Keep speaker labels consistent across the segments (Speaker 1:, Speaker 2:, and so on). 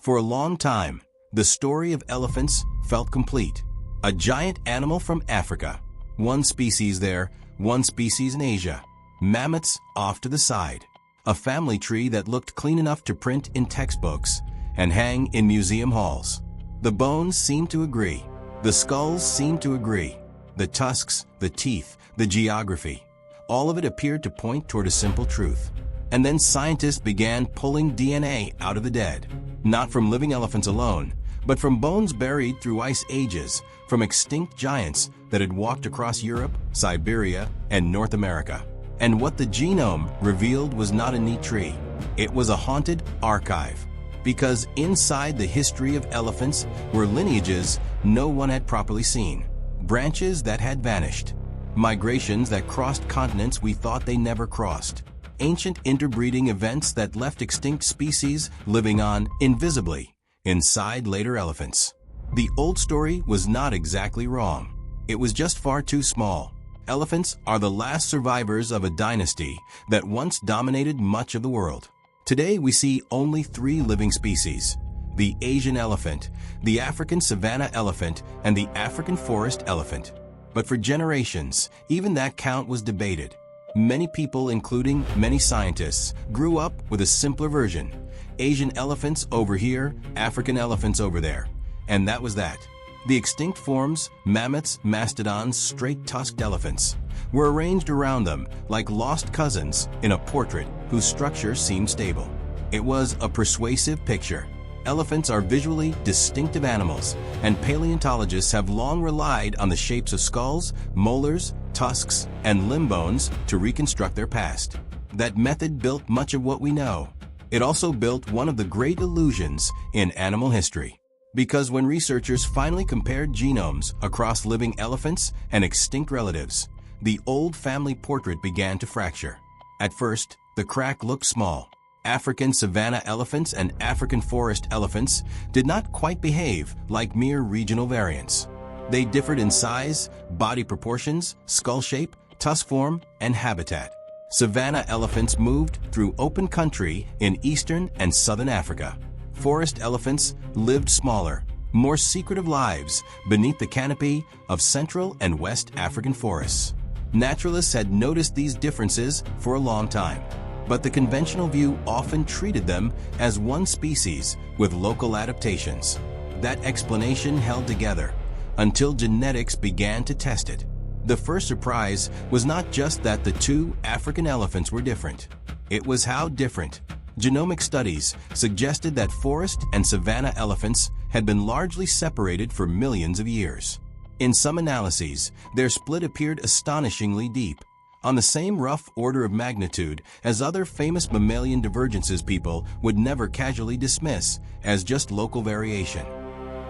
Speaker 1: For a long time, the story of elephants felt complete. A giant animal from Africa. One species there, one species in Asia. Mammoths off to the side. A family tree that looked clean enough to print in textbooks and hang in museum halls. The bones seemed to agree. The skulls seemed to agree. The tusks, the teeth, the geography. All of it appeared to point toward a simple truth. And then scientists began pulling DNA out of the dead. Not from living elephants alone, but from bones buried through ice ages, from extinct giants that had walked across Europe, Siberia, and North America. And what the genome revealed was not a neat tree. It was a haunted archive. Because inside the history of elephants were lineages no one had properly seen. Branches that had vanished. Migrations that crossed continents we thought they never crossed. Ancient interbreeding events that left extinct species living on invisibly inside later elephants. The old story was not exactly wrong. It was just far too small. Elephants are the last survivors of a dynasty that once dominated much of the world. Today we see only 3 living species: the Asian elephant, the African savanna elephant, and the African forest elephant. But for generations, even that count was debated. Many people, including many scientists, grew up with a simpler version. Asian elephants over here, African elephants over there. And that was that. The extinct forms, mammoths, mastodons, straight-tusked elephants, were arranged around them like lost cousins in a portrait whose structure seemed stable. It was a persuasive picture. Elephants are visually distinctive animals, and paleontologists have long relied on the shapes of skulls, molars, tusks, and limb bones to reconstruct their past. That method built much of what we know. It also built one of the great illusions in animal history. Because when researchers finally compared genomes across living elephants and extinct relatives, the old family portrait began to fracture. At first, the crack looked small. African savanna elephants and African forest elephants did not quite behave like mere regional variants. They differed in size, body proportions, skull shape, tusk form, and habitat. Savanna elephants moved through open country in eastern and southern Africa. Forest elephants lived smaller, more secretive lives beneath the canopy of Central and West African forests. Naturalists had noticed these differences for a long time, but the conventional view often treated them as one species with local adaptations. That explanation held together until genetics began to test it. The first surprise was not just that the 2 African elephants were different. It was how different. Genomic studies suggested that forest and savanna elephants had been largely separated for millions of years. In some analyses, their split appeared astonishingly deep, on the same rough order of magnitude as other famous mammalian divergences people would never casually dismiss as just local variation.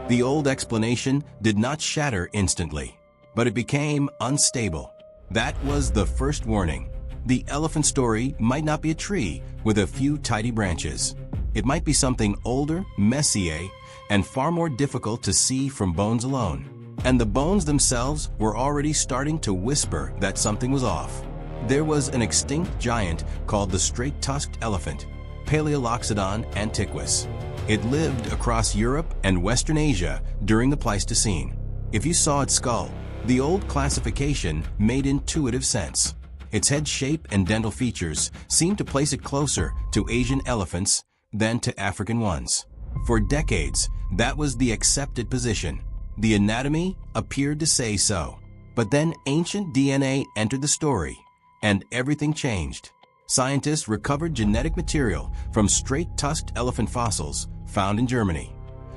Speaker 1: The old explanation did not shatter instantly, but it became unstable. That was the first warning. The elephant story might not be a tree with a few tidy branches. It might be something older, messier, and far more difficult to see from bones alone. And the bones themselves were already starting to whisper that something was off. There was an extinct giant called the straight-tusked elephant, Palaeoloxodon antiquus. It lived across Europe and Western Asia during the Pleistocene. If you saw its skull, the old classification made intuitive sense. Its head shape and dental features seemed to place it closer to Asian elephants than to African ones. For decades, that was the accepted position. The anatomy appeared to say so. But then ancient DNA entered the story, and everything changed. Scientists recovered genetic material from straight-tusked elephant fossils found in Germany.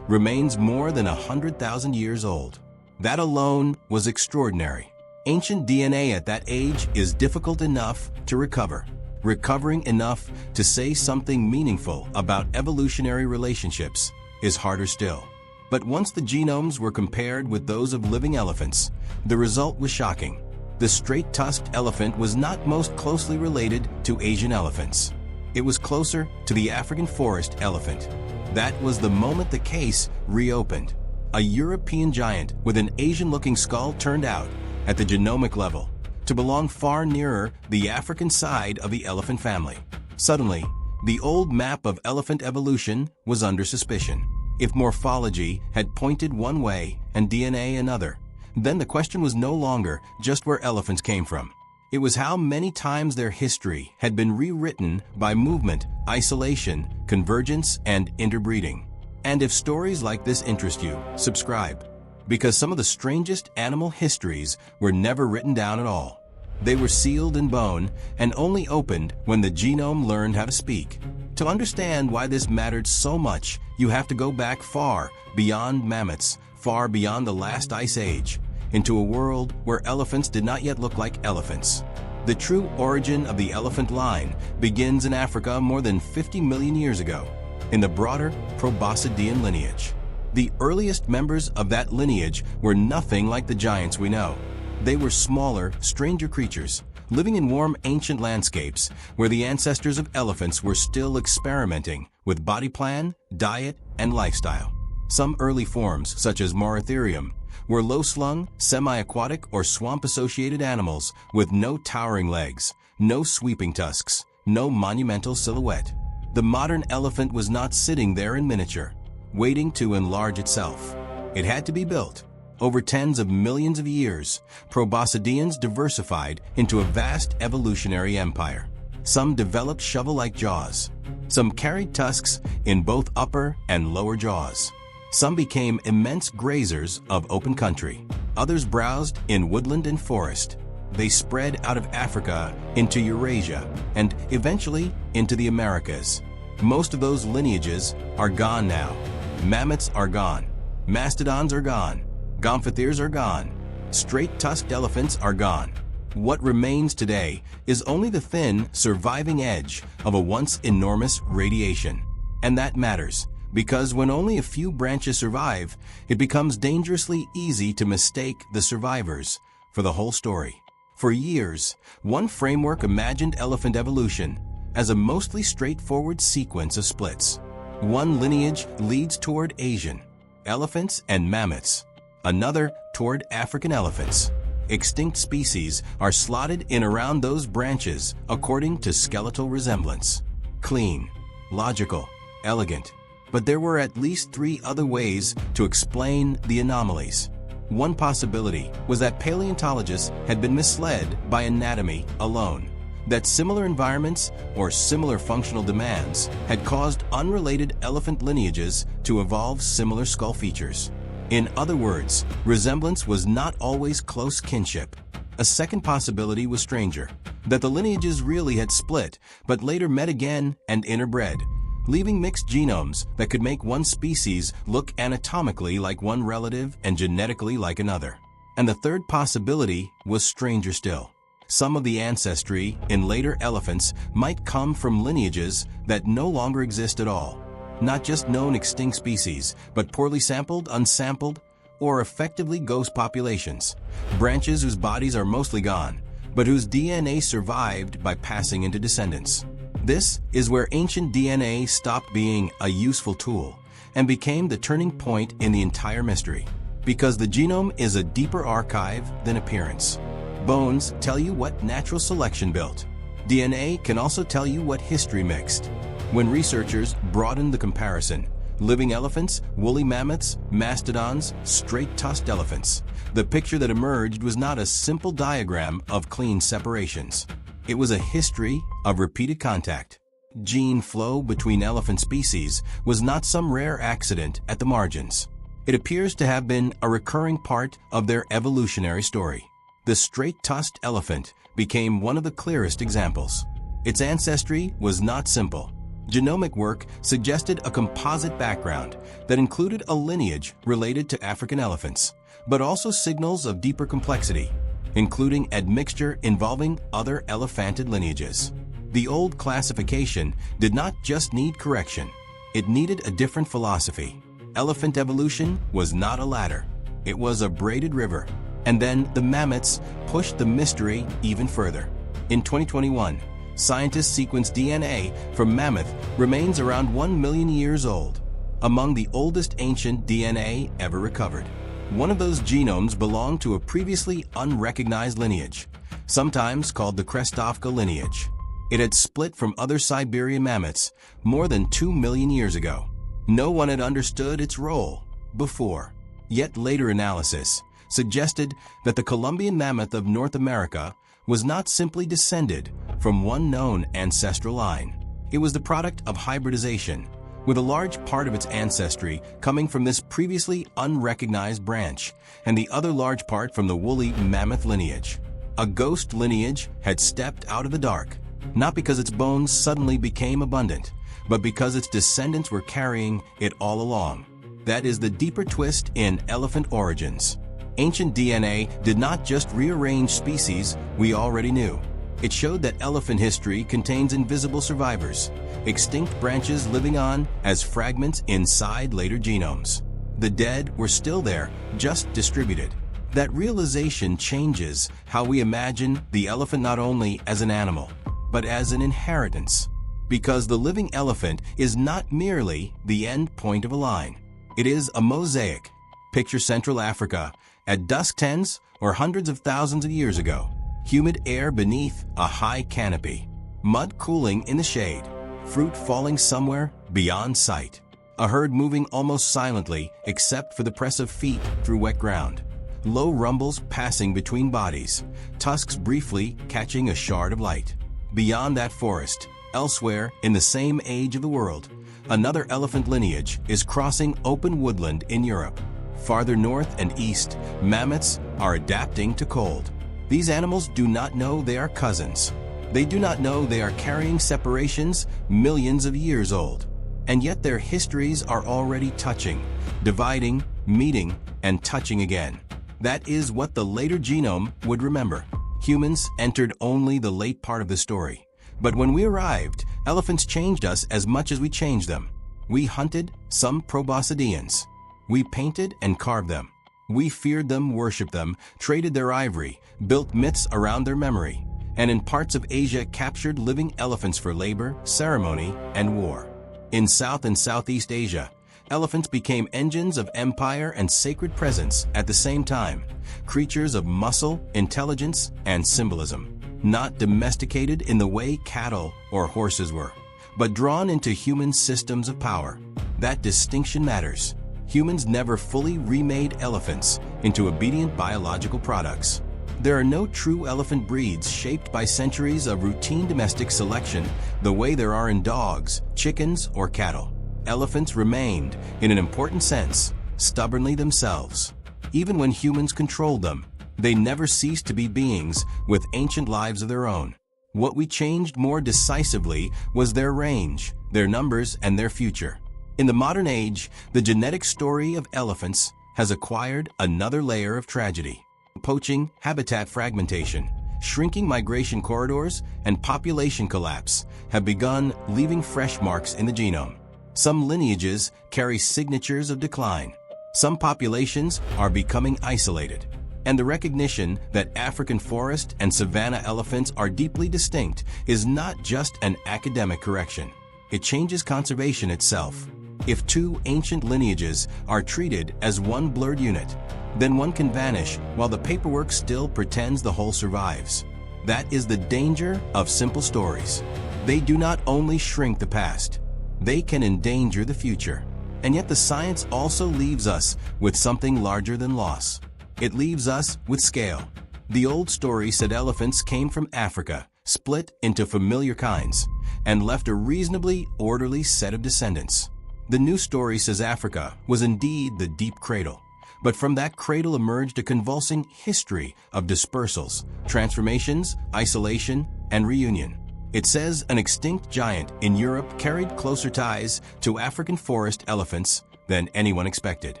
Speaker 1: Remains more than 100,000 years old. That alone was extraordinary. Ancient DNA at that age is difficult enough to recover. Recovering enough to say something meaningful about evolutionary relationships is harder still. But once the genomes were compared with those of living elephants, the result was shocking. The straight-tusked elephant was not most closely related to Asian elephants. It was closer to the African forest elephant. That was the moment the case reopened. A European giant with an Asian-looking skull turned out, at the genomic level, to belong far nearer the African side of the elephant family. Suddenly, The old map of elephant evolution was under suspicion. If morphology had pointed one way and DNA another, then the question was no longer just where elephants came from. It was how many times their history had been rewritten by movement, isolation, convergence, and interbreeding. And if stories like this interest you, subscribe, because some of the strangest animal histories were never written down at all. They were sealed in bone and only opened when the genome learned how to speak. To understand why this mattered so much, you have to go back far beyond mammoths, far beyond the last ice age, into a world where elephants did not yet look like elephants. The true origin of the elephant line begins in Africa more than 50 million years ago, in the broader proboscidean lineage. The earliest members of that lineage were nothing like the giants we know. They were smaller, stranger creatures, living in warm ancient landscapes where the ancestors of elephants were still experimenting with body plan, diet, and lifestyle. Some early forms, such as Moratherium, were low-slung, semi-aquatic, or swamp-associated animals with no towering legs, no sweeping tusks, no monumental silhouette. The modern elephant was not sitting there in miniature, waiting to enlarge itself. It had to be built. Over tens of millions of years, proboscideans diversified into a vast evolutionary empire. Some developed shovel-like jaws. Some carried tusks in both upper and lower jaws. Some became immense grazers of open country. Others browsed in woodland and forest. They spread out of Africa into Eurasia and eventually into the Americas. Most of those lineages are gone now. Mammoths are gone. Mastodons are gone. Gomphotheres are gone. Straight-tusked elephants are gone. What remains today is only the thin, surviving edge of a once enormous radiation. And that matters, because when only a few branches survive, it becomes dangerously easy to mistake the survivors for the whole story. For years, one framework imagined elephant evolution as a mostly straightforward sequence of splits. One lineage leads toward Asian elephants and mammoths. Another toward African elephants. Extinct species are slotted in around those branches according to skeletal resemblance. Clean, logical, elegant. But there were at least 3 other ways to explain the anomalies. One possibility was that paleontologists had been misled by anatomy alone, that similar environments or similar functional demands had caused unrelated elephant lineages to evolve similar skull features. In other words, resemblance was not always close kinship. A second possibility was stranger, that the lineages really had split, but later met again and interbred, leaving mixed genomes that could make one species look anatomically like one relative and genetically like another. And the third possibility was stranger still. Some of the ancestry in later elephants might come from lineages that no longer exist at all. Not just known extinct species, but poorly sampled, unsampled, or effectively ghost populations. Branches whose bodies are mostly gone, but whose DNA survived by passing into descendants. This is where ancient DNA stopped being a useful tool and became the turning point in the entire mystery. Because the genome is a deeper archive than appearance. Bones tell you what natural selection built. DNA can also tell you what history mixed. When researchers broadened the comparison, living elephants, woolly mammoths, mastodons, straight-tusked elephants, the picture that emerged was not a simple diagram of clean separations. It was a history of repeated contact. Gene flow between elephant species was not some rare accident at the margins. It appears to have been a recurring part of their evolutionary story. The straight-tusked elephant became one of the clearest examples. Its ancestry was not simple. Genomic work suggested a composite background that included a lineage related to African elephants, but also signals of deeper complexity, including admixture involving other elephantid lineages. The old classification did not just need correction, it needed a different philosophy. Elephant evolution was not a ladder, it was a braided river. And then the mammoths pushed the mystery even further. In 2021, scientists sequenced DNA from mammoth remains around 1 million years old, among the oldest ancient DNA ever recovered. One of those genomes belonged to a previously unrecognized lineage, sometimes called the Crestovka lineage. It had split from other Siberian mammoths more than 2 million years ago. No one had understood its role before. Yet later analysis suggested that the Columbian mammoth of North America was not simply descended from one known ancestral line. It was the product of hybridization, with a large part of its ancestry coming from this previously unrecognized branch, and the other large part from the woolly mammoth lineage. A ghost lineage had stepped out of the dark, not because its bones suddenly became abundant, but because its descendants were carrying it all along. That is the deeper twist in elephant origins. Ancient DNA did not just rearrange species we already knew. It showed that elephant history contains invisible survivors, extinct branches living on as fragments inside later genomes. The dead were still there, just distributed. That realization changes how we imagine the elephant not only as an animal, but as an inheritance. Because the living elephant is not merely the end point of a line. It is a mosaic. Picture Central Africa at dusk tens or hundreds of thousands of years ago. Humid air beneath a high canopy. Mud cooling in the shade. Fruit falling somewhere beyond sight. A herd moving almost silently except for the press of feet through wet ground. Low rumbles passing between bodies. Tusks briefly catching a shard of light. Beyond that forest, elsewhere in the same age of the world, another elephant lineage is crossing open woodland in Europe. Farther north and east, mammoths are adapting to cold. These animals do not know they are cousins. They do not know they are carrying separations millions of years old. And yet their histories are already touching, dividing, meeting, and touching again. That is what the later genome would remember. Humans entered only the late part of the story. But when we arrived, elephants changed us as much as we changed them. We hunted some proboscideans. We painted and carved them. We feared them, worshipped them, traded their ivory, built myths around their memory, and in parts of Asia captured living elephants for labor, ceremony, and war. In South and Southeast Asia, elephants became engines of empire and sacred presence at the same time, creatures of muscle, intelligence, and symbolism, not domesticated in the way cattle or horses were, but drawn into human systems of power. That distinction matters. Humans never fully remade elephants into obedient biological products. There are no true elephant breeds shaped by centuries of routine domestic selection the way there are in dogs, chickens, or cattle. Elephants remained, in an important sense, stubbornly themselves. Even when humans controlled them, they never ceased to be beings with ancient lives of their own. What we changed more decisively was their range, their numbers, and their future. In the modern age, the genetic story of elephants has acquired another layer of tragedy. Poaching, habitat fragmentation, shrinking migration corridors, and population collapse have begun leaving fresh marks in the genome. Some lineages carry signatures of decline. Some populations are becoming isolated. And the recognition that African forest and savanna elephants are deeply distinct is not just an academic correction. It changes conservation itself. If two ancient lineages are treated as one blurred unit, then one can vanish while the paperwork still pretends the whole survives. That is the danger of simple stories. They do not only shrink the past, they can endanger the future. And yet the science also leaves us with something larger than loss. It leaves us with scale. The old story said elephants came from Africa, split into familiar kinds, and left a reasonably orderly set of descendants. The new story says Africa was indeed the deep cradle, but from that cradle emerged a convulsing history of dispersals, transformations, isolation, and reunion. It says an extinct giant in Europe carried closer ties to African forest elephants than anyone expected.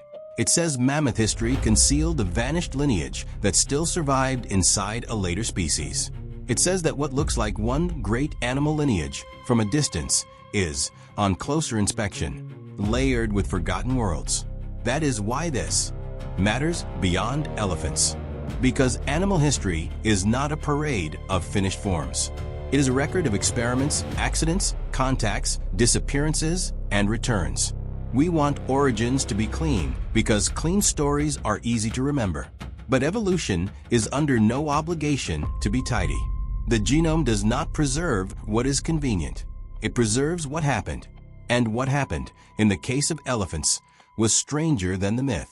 Speaker 1: It says mammoth history concealed a vanished lineage that still survived inside a later species. It says that what looks like one great animal lineage from a distance is, on closer inspection, layered with forgotten worlds. That is why this matters beyond elephants. Because animal history is not a parade of finished forms. It is a record of experiments, accidents, contacts, disappearances, and returns. We want origins to be clean because clean stories are easy to remember. But evolution is under no obligation to be tidy. The genome does not preserve what is convenient. It preserves what happened. And what happened, in the case of elephants, was stranger than the myth.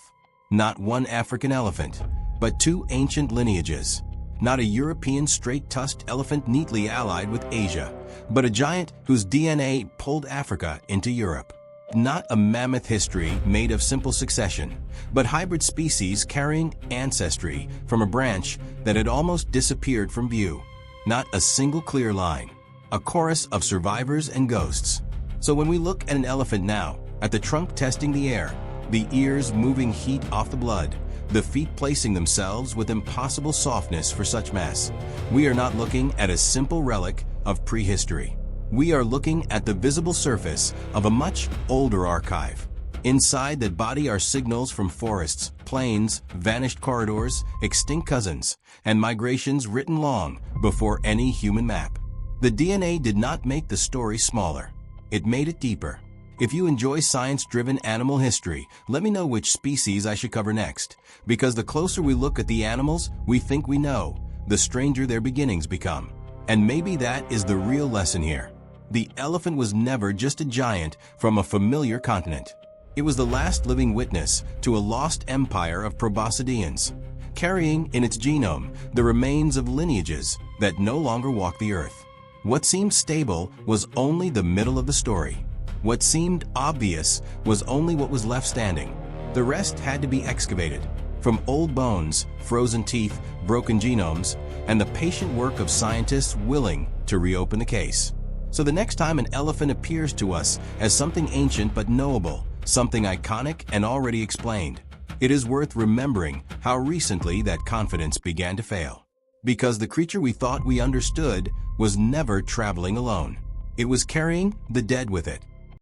Speaker 1: Not one African elephant, but two ancient lineages. Not a European straight-tusked elephant neatly allied with Asia, but a giant whose DNA pulled Africa into Europe. Not a mammoth history made of simple succession, but hybrid species carrying ancestry from a branch that had almost disappeared from view. Not a single clear line, a chorus of survivors and ghosts. So when we look at an elephant now, at the trunk testing the air, the ears moving heat off the blood, the feet placing themselves with impossible softness for such mass, we are not looking at a simple relic of prehistory. We are looking at the visible surface of a much older archive. Inside that body are signals from forests, plains, vanished corridors, extinct cousins, and migrations written long before any human map. The DNA did not make the story smaller. It made it deeper. If you enjoy science-driven animal history, let me know which species I should cover next, because the closer we look at the animals we think we know, the stranger their beginnings become. And maybe that is the real lesson here. The elephant was never just a giant from a familiar continent. It was the last living witness to a lost empire of proboscideans, carrying in its genome the remains of lineages that no longer walk the earth. What seemed stable was only the middle of the story. What seemed obvious was only what was left standing. The rest had to be excavated. From old bones, frozen teeth, broken genomes, and the patient work of scientists willing to reopen the case. So the next time an elephant appears to us as something ancient but knowable, something iconic and already explained, it is worth remembering how recently that confidence began to fail. Because the creature we thought we understood was never traveling alone. It was carrying the dead with it.